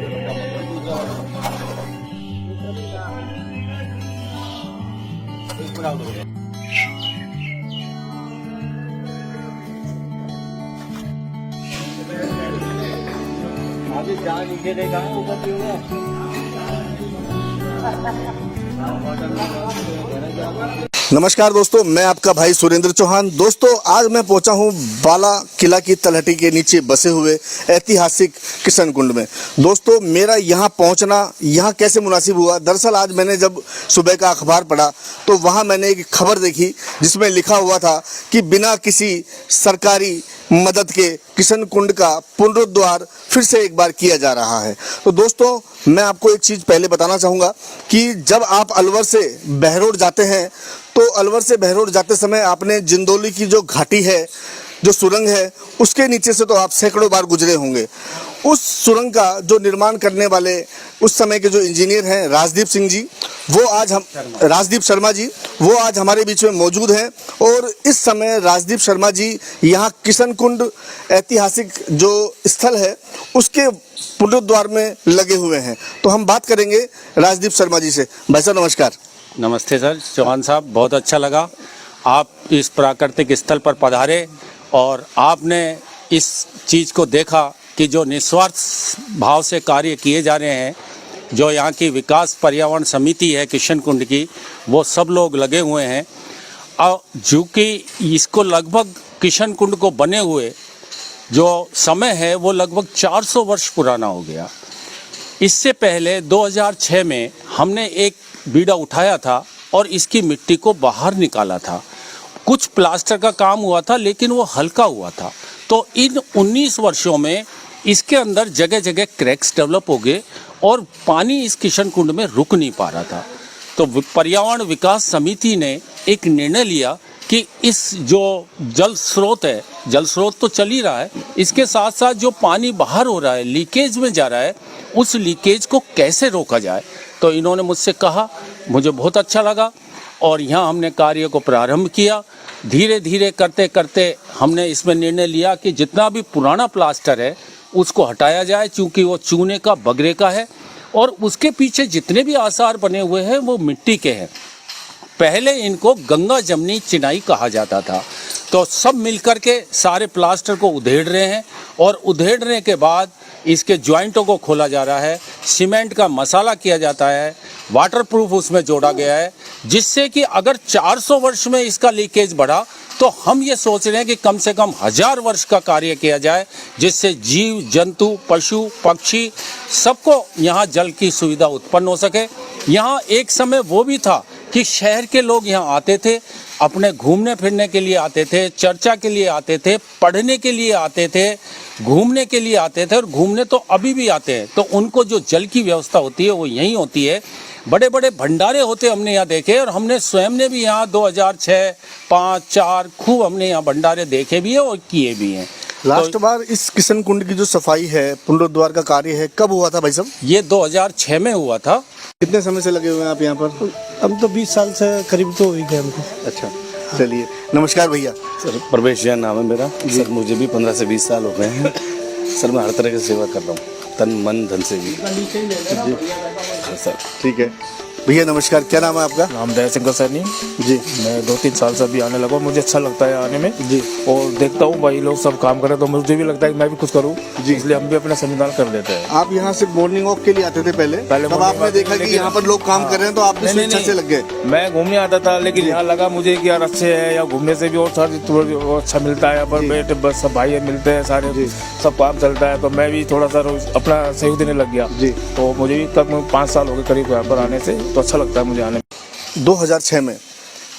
अभी जहाँ नीचे देखा है ऊपर क्यों है? नमस्कार दोस्तों, मैं आपका भाई सुरेंद्र चौहान। दोस्तों, आज मैं पहुंचा हूं बाला किला की तलहटी के नीचे बसे हुए ऐतिहासिक किशन कुंड में। दोस्तों, मेरा यहां पहुंचना यहां कैसे मुनासिब हुआ? दरअसल आज मैंने जब सुबह का अखबार पढ़ा तो वहां मैंने एक खबर देखी जिसमें लिखा हुआ था कि बिना किसी सरकारी मदद के किशन कुंड का पुनरुद्धार फिर से एक बार किया जा रहा है। तो दोस्तों, मैं आपको एक चीज़ पहले बताना चाहूँगा कि जब आप अलवर से बहरोड जाते हैं तो अलवर से बहरोड जाते समय आपने जिंदौली की जो घाटी है, जो सुरंग है, उसके नीचे से तो आप सैकड़ों बार गुजरे होंगे। उस सुरंग का जो निर्माण करने वाले उस समय के जो इंजीनियर हैं राजदीप सिंह जी, राजदीप शर्मा जी, वो आज हमारे बीच में मौजूद हैं। और इस समय राजदीप शर्मा जी यहाँ किशन कुंड ऐतिहासिक जो स्थल है उसके पुनरुद्धार में लगे हुए हैं। तो हम बात करेंगे राजदीप शर्मा जी से। भाई साहब नमस्कार। नमस्ते सर, चौहान साहब, बहुत अच्छा लगा आप इस प्राकृतिक स्थल पर पधारे और आपने इस चीज़ को देखा कि जो निस्वार्थ भाव से कार्य किए जा रहे हैं, जो यहाँ की विकास पर्यावरण समिति है किशन कुंड की, वो सब लोग लगे हुए हैं। और जो कि इसको लगभग किशन कुंड को बने हुए जो समय है वो लगभग 400 वर्ष पुराना हो गया। इससे पहले 2006 में हमने एक बीड़ा उठाया था और इसकी मिट्टी को बाहर निकाला था। कुछ प्लास्टर का काम हुआ था लेकिन वो हल्का हुआ था। तो इन 19 वर्षों में इसके अंदर जगह जगह क्रैक्स डेवलप हो गए और पानी इस किशन कुंड में रुक नहीं पा रहा था। तो पर्यावरण विकास समिति ने एक निर्णय लिया कि इस जो जल स्रोत है, जल स्रोत तो चल ही रहा है, इसके साथ साथ जो पानी बाहर हो रहा है, लीकेज में जा रहा है, उस लीकेज को कैसे रोका जाए। तो इन्होंने मुझसे कहा, मुझे बहुत अच्छा लगा और यहाँ हमने कार्य को प्रारंभ किया। धीरे धीरे करते करते हमने इसमें निर्णय लिया कि जितना भी पुराना प्लास्टर है उसको हटाया जाए, क्योंकि वो चूने का, बगरे का है और उसके पीछे जितने भी आसार बने हुए हैं वो मिट्टी के हैं। पहले इनको गंगा जमनी चिनाई कहा जाता था। तो सब मिलकर के सारे प्लास्टर को उधेड़ रहे हैं और उधेड़ने के बाद इसके जॉइंटों को खोला जा रहा है, सीमेंट का मसाला किया जाता है, वाटरप्रूफ उसमें जोड़ा गया है, जिससे कि अगर 400 वर्ष में इसका लीकेज बढ़ा तो हम ये सोच रहे हैं कि कम से कम 1000 वर्ष का कार्य किया जाए, जिससे जीव जंतु, पशु पक्षी सबको यहाँ जल की सुविधा उत्पन्न हो सके। यहाँ एक समय वो भी था कि शहर के लोग यहाँ आते थे, अपने घूमने फिरने के लिए आते थे, चर्चा के लिए आते थे, पढ़ने के लिए आते थे, घूमने के लिए आते थे और घूमने तो अभी भी आते हैं। तो उनको जो जल की व्यवस्था होती है वो यहीं होती है। बड़े बड़े भंडारे होते हमने यहाँ देखे और हमने स्वयं ने भी यहाँ 2006, 5, 4 खूब हमने यहाँ भंडारे देखे भी है और किए भी हैं। लास्ट बार इस किशन कुंड की जो सफाई है, पुनरुद्धार का कार्य है, कब हुआ था भाई साहब? ये 2006 में हुआ था। कितने समय से लगे हुए हैं आप यहाँ पर? हम तो 20 साल से करीब तो हो ही गए हमको। अच्छा, चलिए। नमस्कार भैया। सर प्रवेश जैन नाम है मेरा। सर मुझे भी 15 से 20 साल हो गए हैं। सर मैं हर तरह की सेवा कर रहा हूँ, तन मन धन से भी। हाँ सर। ठीक है भैया, नमस्कार। क्या नाम है आपका? नाम दया सिंह सैनी जी। मैं 2-3 साल से अभी आने लगा, मुझे अच्छा लगता है आने में जी। और देखता हूँ भाई लोग सब काम करें तो मुझे भी लगता है कि मैं भी कुछ करूँ जी, इसलिए हम भी अपना संविधान कर देते हैं। आप यहाँ से मॉर्निंग वॉक के लिए आते थे पहले तब आपने देखा कि यहाँ पर लोग काम कर रहे हैं तो आप भी स्वेच्छा से लग गए? मैं घूमने आता था लेकिन यहाँ लगा मुझे कि यार अच्छे है, या घूमने से भी और सारी अच्छा मिलता है। यहाँ पर बैठे बस सब भाई मिलते हैं, सारे सब काम चलता है, तो मैं भी थोड़ा सा अपना सहयोग देने लग गया जी। तो मुझे भी तक 5 साल हो गए करीब यहाँ पर आने से, तो अच्छा लगता है मुझे आने। 2006 में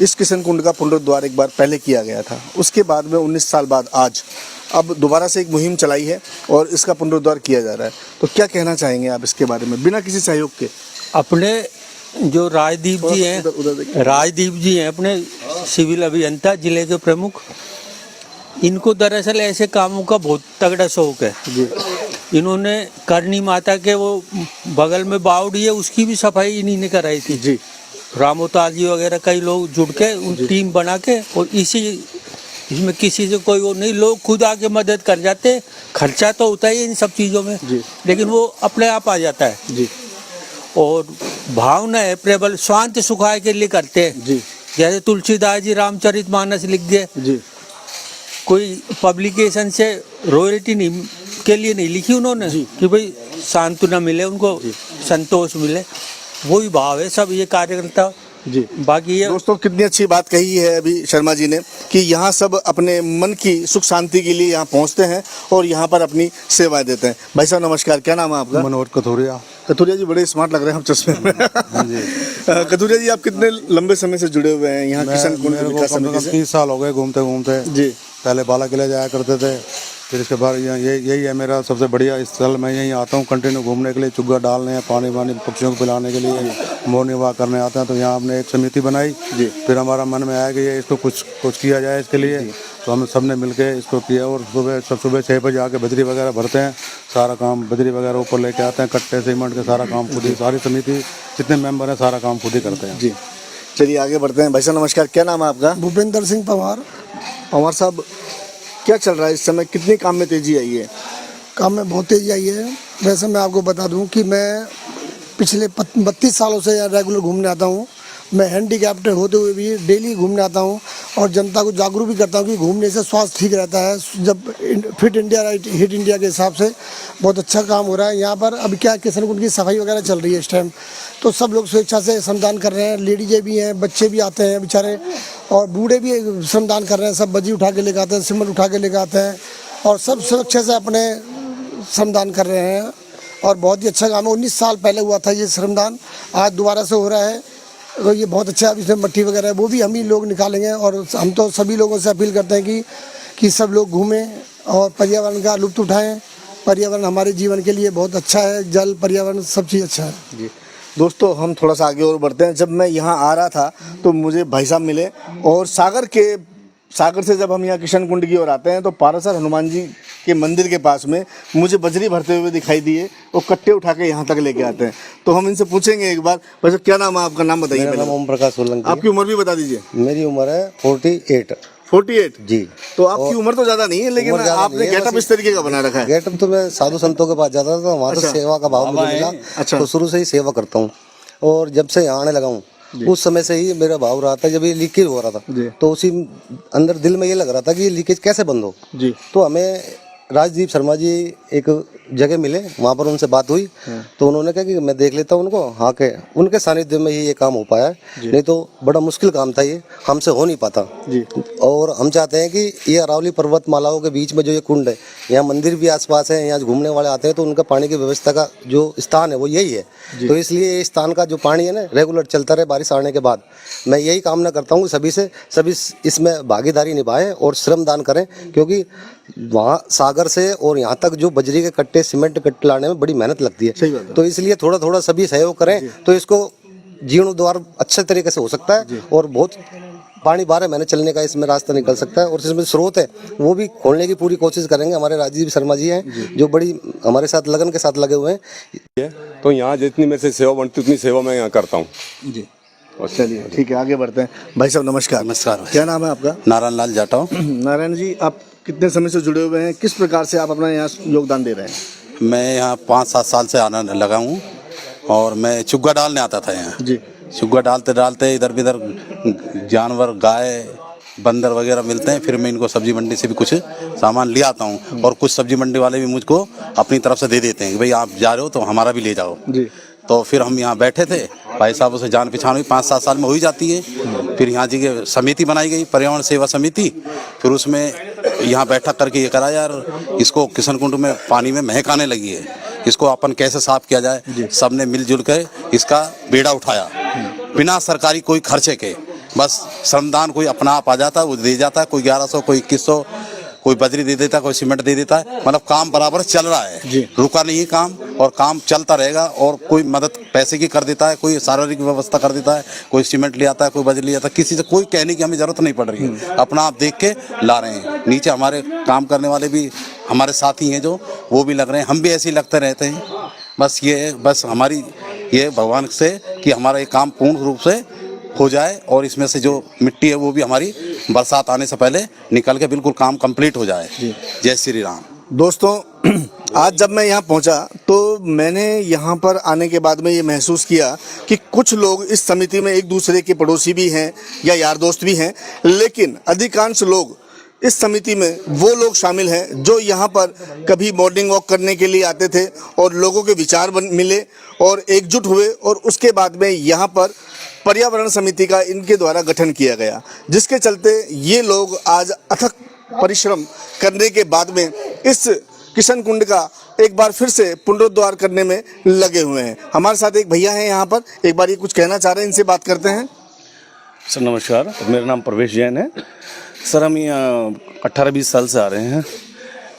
इस किशन कुंड का पुनरुद्धार एक बार पहले किया गया था। उसके बाद में 19 साल बाद आज अब दोबारा से एक मुहिम चलाई है और इसका पुनरुद्धार किया जा रहा है। तो क्या कहना चाहेंगे आप इसके बारे में बिना किसी सहयोग के? अपने जो राजदीप जी हैं, राजदीप जी हैं अपने सिविल अभियंता जिले के प्रमुख, इनको दरअसल ऐसे कामों का बहुत तगड़ा शौक है जी। इन्होंने करनी माता के वो बगल में बावड़ी है, उसकी भी सफाई इन्हीं ने कराई थी जी। रामोताल जी वगैरह कई लोग जुड़ के टीम बना के और इसी इसमें किसी से कोई वो नहीं, लोग खुद आके मदद कर जाते। खर्चा तो होता ही है इन सब चीज़ों में, लेकिन वो अपने आप आ जाता है जी। और भावना है प्रबल, स्वांत सुखाय के लिए करते हैं जी। जैसे तुलसीदास जी रामचरितमानस लिख दिए, जी। कोई पब्लिकेशन से रॉयल्टी नहीं के लिए नहीं लिखी उन्होंने कि भाई सांत्वना मिले उनको, संतोष मिले, वही भाव है सब ये कार्यकर्ता। जी। बाकी ये दोस्तों कितनी अच्छी बात कही है अभी शर्मा जी ने कि यहाँ सब अपने मन की सुख शांति के लिए यहाँ पहुँचते हैं और यहाँ पर अपनी सेवाएं देते हैं। भाई साहब नमस्कार, क्या नाम है आपका? मनोहर कथोरिया। कथुरिया जी बड़े स्मार्ट लग रहे हैं हम चश्मे में। कथुरिया जी आप कितने लंबे समय से जुड़े हुए हैं यहाँ किशन कुंड विकास समिति से? 30 साल हो गए घूमते घूमते जी। पहले बाला किला जाया करते थे, फिर इसके बाद यही है मेरा सबसे बढ़िया स्थल। मैं यहीं आता हूँ कंटिन्यू घूमने के लिए, चुग्गा डालने हैं, पानी पक्षियों को पिलाने के लिए, मॉर्निंग वॉक करने आते हैं। तो यहाँ हमने एक समिति बनाई। फिर हमारा मन में आया कि ये इसको कुछ किया जाए इसके लिए, तो हम सब ने मिलके इसको किया। और सुबह 6 बजे आके बजरी वगैरह भरते हैं, सारा काम बजरी वगैरह ऊपर लेके आते हैं, कट्टे सीमेंट के सारा काम खुद ही, सारी समिति जितने मेंबर हैं सारा काम खुद ही करते हैं। जी चलिए आगे बढ़ते हैं। भाई साहब नमस्कार, क्या नाम है आपका? भूपेंद्र सिंह पवार। पवार साहब क्या चल रहा है इस समय, कितनी काम में तेजी आई है? काम में बहुत तेजी आई है। वैसे मैं आपको बता दूं कि मैं पिछले 32 सालों से यहाँ रेगुलर घूमने आता हूँ। मैं हैंडीकैप्ड होते हुए भी डेली घूमने आता हूँ और जनता को जागरूक भी करता हूँ कि घूमने से स्वास्थ्य ठीक रहता है। जब fit India right hit India के हिसाब से बहुत अच्छा काम हो रहा है यहाँ पर। अभी क्या किशन कुंड की सफाई वगैरह चल रही है इस टाइम, तो सब लोग स्वेच्छा से श्रमदान कर रहे हैं। लेडीजें भी हैं, बच्चे भी आते हैं बेचारे, और बूढ़े भी श्रमदान कर रहे हैं। सब बजी उठा के लेकर आते हैं, सीमेंट उठा के लेकर आते हैं और सब सुरक्षा से अपने श्रमदान कर रहे हैं और बहुत ही अच्छा काम है। 19 साल पहले हुआ था ये श्रमदान, आज दोबारा से हो रहा है, तो ये बहुत अच्छा है। इसमें मट्टी वगैरह है वो भी हम ही लोग निकालेंगे और हम तो सभी लोगों से अपील करते हैं कि सब लोग घूमें और पर्यावरण का लुत्फ उठाएं। पर्यावरण हमारे जीवन के लिए बहुत अच्छा है, जल पर्यावरण सब चीज़ अच्छा है। जी दोस्तों हम थोड़ा सा आगे और बढ़ते हैं। जब मैं यहाँ आ रहा था तो मुझे भाई साहब मिले और सागर से जब हम यहाँ किशन कुंड की ओर आते हैं तो पारासर हनुमान जी के मंदिर के पास में मुझे बजरी भरते हुए दिखाई दिए और कट्टे उठा के यहाँ तक लेके आते हैं। तो हम इनसे पूछेंगे एक बार, वैसे क्या नाम है आपका? नाम बताइए। मेरा नाम ओम प्रकाश सोलंकी। आपकी उम्र भी बता दीजिए। मेरी उम्र है 48। 48 जी। तो आपकी उम्र तो ज्यादा नहीं है, लेकिन आपने गेटअप इस तरीके का बना रखा है। गेटअप तो मैं साधु संतों के पास जाता था, वहाँ तो सेवा का भाव मुझे मिला। अच्छा। तो शुरू से ही सेवा करता हूँ और जब से यहाँ आने लगा हूँ उस समय से ही मेरा भाव रहा था। जब ये लीकेज हो रहा था तो उसी अंदर दिल में ये लग रहा था कि ये लीकेज कैसे बंद हो। जी। तो हमें राजदीप शर्मा जी एक जगह मिले, वहाँ पर उनसे बात हुई तो उन्होंने कहा कि मैं देख लेता हूँ उनको। हाँ के उनके सानिध्य में ही ये काम हो पाया है, नहीं तो बड़ा मुश्किल काम था, ये हमसे हो नहीं पाता। जी। और हम चाहते हैं कि ये अरावली पर्वतमालाओं के बीच में जो ये कुंड है, यहाँ मंदिर भी आसपास है, यहाँ घूमने वाले आते हैं तो उनका पानी की व्यवस्था का जो स्थान है वो यही है। तो इसलिए ये स्थान का जो पानी है ना रेगुलर चलता रहे बारिश आने के बाद। मैं यही कामना करता हूँ कि सभी इसमें भागीदारी निभाएं और श्रमदान करें, क्योंकि वहाँ सागर से और यहाँ तक जो बजरी के कट्टे सीमेंट कट्टे लाने में बड़ी मेहनत लगती है। सही बात है। तो इसलिए थोड़ा थोड़ा सभी सहयोग करें तो इसको जीर्णोद्धार अच्छे तरीके से हो सकता है और बहुत पानी 12 महीने चलने का इसमें रास्ता निकल सकता है। और जिसमें स्रोत है वो भी खोलने की पूरी कोशिश करेंगे। हमारे राजीव शर्मा जी हैं जो बड़ी हमारे साथ लगन के साथ लगे हुए हैं। तो यहाँ जितनी मेरे से सेवा बनती उतनी सेवा मैं यहाँ करता हूँ। जी चलिए ठीक है आगे बढ़ते हैं। भाई साहब नमस्कार। नमस्कार। क्या नाम है आपका? नारायण लाल जाटव। नारायण जी आप कितने समय से जुड़े हुए हैं, किस प्रकार से आप अपना यहाँ योगदान दे रहे हैं? मैं यहाँ 5-7 साल से आने लगा हूँ और मैं चुग्गा डालने आता था यहाँ। जी। चुग्गा डालते डालते इधर बिधर जानवर गाय बंदर वगैरह मिलते हैं, फिर मैं इनको सब्जी मंडी से भी कुछ सामान ले आता हूँ और कुछ सब्जी मंडी वाले भी मुझको अपनी तरफ से दे देते हैं कि भाई आप जा रहे हो तो हमारा भी ले जाओ। जी। तो फिर हम यहाँ बैठे थे, भाई साहब से जान पहचान हुई, 5-7 साल में हो ही जाती है। फिर यहाँ जी के समिति बनाई गई, पर्यावरण सेवा समिति। फिर उसमें यहाँ बैठक करके ये करा यार इसको किशन कुंड में पानी में महक आने लगी है, इसको अपन कैसे साफ किया जाए। सबने मिलजुल कर इसका बेड़ा उठाया बिना सरकारी कोई खर्चे के। बस श्रमदान कोई अपना आप आ जाता है, वो दे जाता है, कोई 1100 कोई 2100, कोई बजरी दे देता है, कोई सीमेंट दे देता है। मतलब काम बराबर चल रहा है, रुका नहीं है काम और काम चलता रहेगा। और कोई मदद पैसे की कर देता है, कोई शारीरिक व्यवस्था कर देता है, कोई सीमेंट ले आता है, कोई बजरी ले आता है। किसी से कोई कहने की हमें जरूरत नहीं पड़ रही है, अपना आप देख के ला रहे हैं। नीचे हमारे काम करने वाले भी हमारे साथी हैं जो वो भी लग रहे हैं, हम भी ऐसे ही लगते रहते हैं। बस ये हमारी ये भगवान से कि हमारा ये काम पूर्ण रूप से हो जाए और इसमें से जो मिट्टी है वो भी हमारी बरसात आने से पहले निकल के बिल्कुल काम कंप्लीट हो जाए। जय श्री राम। दोस्तों आज जब मैं यहाँ पहुँचा तो मैंने यहाँ पर आने के बाद में ये महसूस किया कि कुछ लोग इस समिति में एक दूसरे के पड़ोसी भी हैं या यार दोस्त भी हैं, लेकिन अधिकांश लोग इस समिति में वो लोग शामिल हैं जो यहाँ पर कभी मॉर्निंग वॉक करने के लिए आते थे और लोगों के विचार मिले और एकजुट हुए और उसके बाद में यहाँ पर पर्यावरण समिति का इनके द्वारा गठन किया गया, जिसके चलते ये लोग आज अथक परिश्रम करने के बाद में इस किशन कुंड का एक बार फिर से पुनरुद्धार करने में लगे हुए हैं। हमारे साथ एक भैया हैं यहाँ पर, एक बार ये कुछ कहना चाह रहे हैं, इनसे बात करते हैं। सर नमस्कार, मेरा नाम प्रवेश जैन है। सर हम यहाँ 18-20 साल से आ रहे हैं।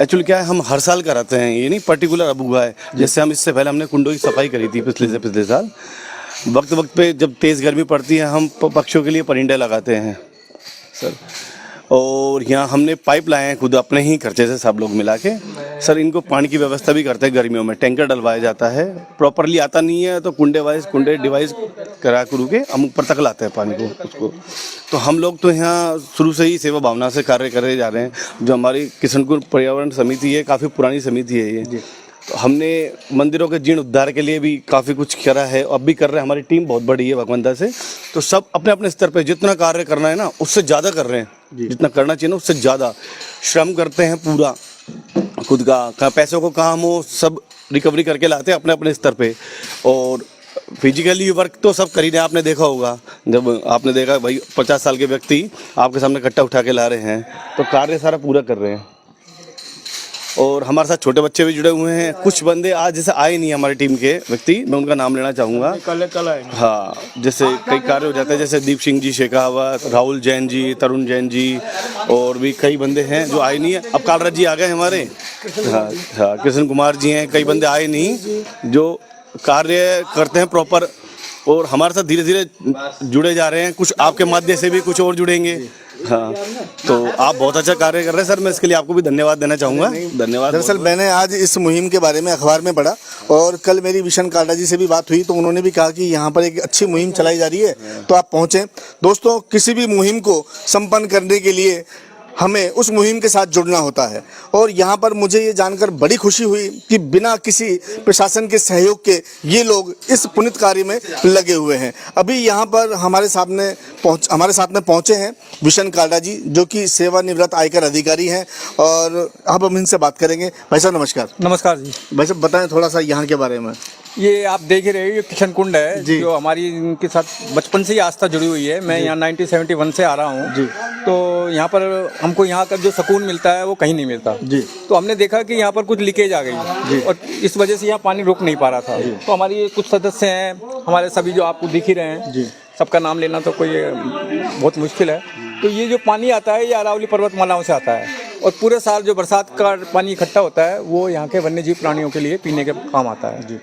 एक्चुअली क्या है, हम हर साल कराते हैं, ये नहीं पर्टिकुलर अब हुआ है। जैसे हम इससे पहले हमने कुंडों की सफाई करी थी पिछले साल। वक्त पे जब तेज़ गर्मी पड़ती है हम पक्षियों के लिए परिंदे लगाते हैं सर, और यहाँ हमने पाइप लाए हैं खुद अपने ही खर्चे से सब लोग मिला के। सर इनको पानी की व्यवस्था भी करते हैं, गर्मियों में टैंकर डलवाया जाता है, प्रॉपरली आता नहीं है तो कुंडे डिवाइस करा करू के हम ऊपर तक लाते हैं पानी को उसको। तो हम लोग तो यहाँ शुरू से ही सेवा भावना से कार्य करे जा रहे हैं। जो हमारी किशन कुंड पर्यावरण समिति है, काफ़ी पुरानी समिति है ये। तो हमने मंदिरों के जीर्ण उद्धार के लिए भी काफ़ी कुछ करा है, अब भी कर रहे हैं। हमारी टीम बहुत बड़ी है भगवंता से, तो सब अपने अपने स्तर पे जितना कार्य करना है ना उससे ज़्यादा कर रहे हैं, जितना करना चाहिए ना उससे ज़्यादा श्रम करते हैं। पूरा खुद का पैसों को काम हो सब रिकवरी करके लाते हैं अपने अपने स्तर पे। और फिजिकली वर्क तो सब कर ही रहे हैं। आपने देखा होगा, जब आपने देखा भाई 50 साल के व्यक्ति आपके सामने कट्टा उठा के ला रहे हैं, तो कार्य सारा पूरा कर रहे हैं। और हमारे साथ छोटे बच्चे भी जुड़े हुए हैं। कुछ बंदे आज जैसे आए नहीं हमारी टीम के व्यक्ति, मैं उनका नाम लेना चाहूँगा। कल आएंगे। हाँ, जैसे कई कार्य हो जाते हैं, जैसे दीप सिंह जी शेखावत, राहुल जैन जी, तरुण जैन जी, और भी कई बंदे हैं जो आए नहीं है। अब कालराज जी आ गए हमारे, हाँ कृष्ण कुमार जी हैं, कई बंदे आए नहीं जो कार्य करते हैं प्रॉपर, और हमारे साथ धीरे धीरे जुड़े जा रहे हैं। कुछ आपके माध्यम से भी कुछ और जुड़ेंगे। हाँ, तो आप बहुत अच्छा कार्य कर रहे हैं सर, मैं इसके लिए आपको भी धन्यवाद देना चाहूँगा। धन्यवाद। दरअसल मैंने आज इस मुहिम के बारे में अखबार में पढ़ा और कल मेरी विशन कालरा जी से भी बात हुई, तो उन्होंने भी कहा कि यहाँ पर एक अच्छी मुहिम चलाई जा रही है, तो आप पहुँचें। दोस्तों, किसी भी मुहिम को संपन्न करने के लिए हमें उस मुहिम के साथ जुड़ना होता है, और यहाँ पर मुझे ये जानकर बड़ी खुशी हुई कि बिना किसी प्रशासन के सहयोग के ये लोग इस पुनीत कार्य में लगे हुए हैं। अभी यहाँ पर हमारे साथ में पहुँचे हैं विशन कालरा जी, जो कि सेवानिवृत्त आयकर अधिकारी हैं, और अब हम इनसे बात करेंगे। भाई साहब नमस्कार। नमस्कार जी। भाई साहब बताएं थोड़ा सा यहाँ के बारे में। ये आप देख ही रहे हो, ये किशन कुंड है जो हमारी इनके साथ बचपन से ही आस्था जुड़ी हुई है। मैं यहाँ 1971 से आ रहा हूँ, तो यहाँ पर हमको यहाँ का जो सुकून मिलता है वो कहीं नहीं मिलता जी। तो हमने देखा कि यहाँ पर कुछ लीकेज आ गई और इस वजह से यहाँ पानी रुक नहीं पा रहा था। तो हमारी कुछ सदस्य हैं, हमारे सभी जो आपको दिख ही रहे हैं, सबका नाम लेना तो कोई बहुत मुश्किल है। तो ये जो पानी आता है ये अरावली पर्वतमालाओं से आता है, और पूरे साल जो बरसात का पानी इकट्ठा होता है वो यहाँ के वन्यजीव प्राणियों के लिए पीने के काम आता है जी।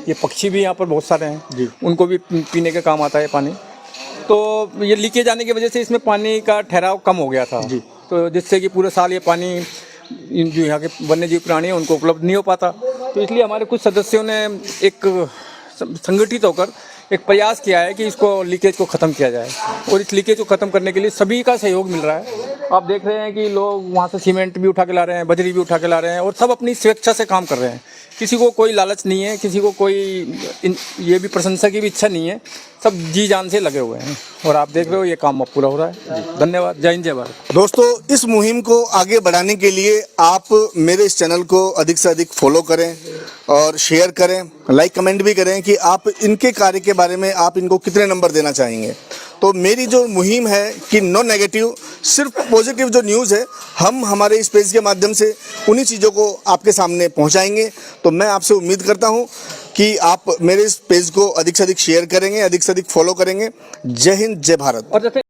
ये पक्षी भी यहाँ पर बहुत सारे हैं जी, उनको भी पीने के काम आता है पानी। तो ये लीकेज आने की वजह से इसमें पानी का ठहराव कम हो गया था जी, तो जिससे कि पूरे साल ये पानी जो यहाँ के वन्यजीव प्राणी हैं उनको उपलब्ध नहीं हो पाता। तो इसलिए हमारे कुछ सदस्यों ने एक संगठित होकर एक प्रयास किया है कि इसको लीकेज को ख़त्म किया जाए, और इस लीकेज को ख़त्म करने के लिए सभी का सहयोग मिल रहा है। आप देख रहे हैं कि लोग वहाँ से सीमेंट भी उठा के ला रहे हैं, बजरी भी उठा के ला रहे हैं, और सब अपनी स्वेच्छा से काम कर रहे हैं। किसी को कोई लालच नहीं है, किसी को कोई ये भी प्रशंसा की भी इच्छा नहीं है, सब जी जान से लगे हुए हैं, और आप देख रहे हो ये काम अब पूरा हो रहा है। धन्यवाद। जय हिंद, जय भारत। दोस्तों, इस मुहिम को आगे बढ़ाने के लिए आप मेरे इस चैनल को अधिक से अधिक फॉलो करें और शेयर करें, लाइक कमेंट भी करें कि आप इनके कार्य के बारे में आप इनको कितने नंबर देना चाहेंगे। तो मेरी जो मुहिम है कि नो नेगेटिव, सिर्फ पॉजिटिव जो न्यूज़ है हम हमारे इस पेज के माध्यम से उन्हीं चीज़ों को आपके सामने पहुंचाएंगे। तो मैं आपसे उम्मीद करता हूं कि आप मेरे इस पेज को अधिक से अधिक शेयर करेंगे, अधिक से अधिक फॉलो करेंगे। जय हिंद, जय भारत।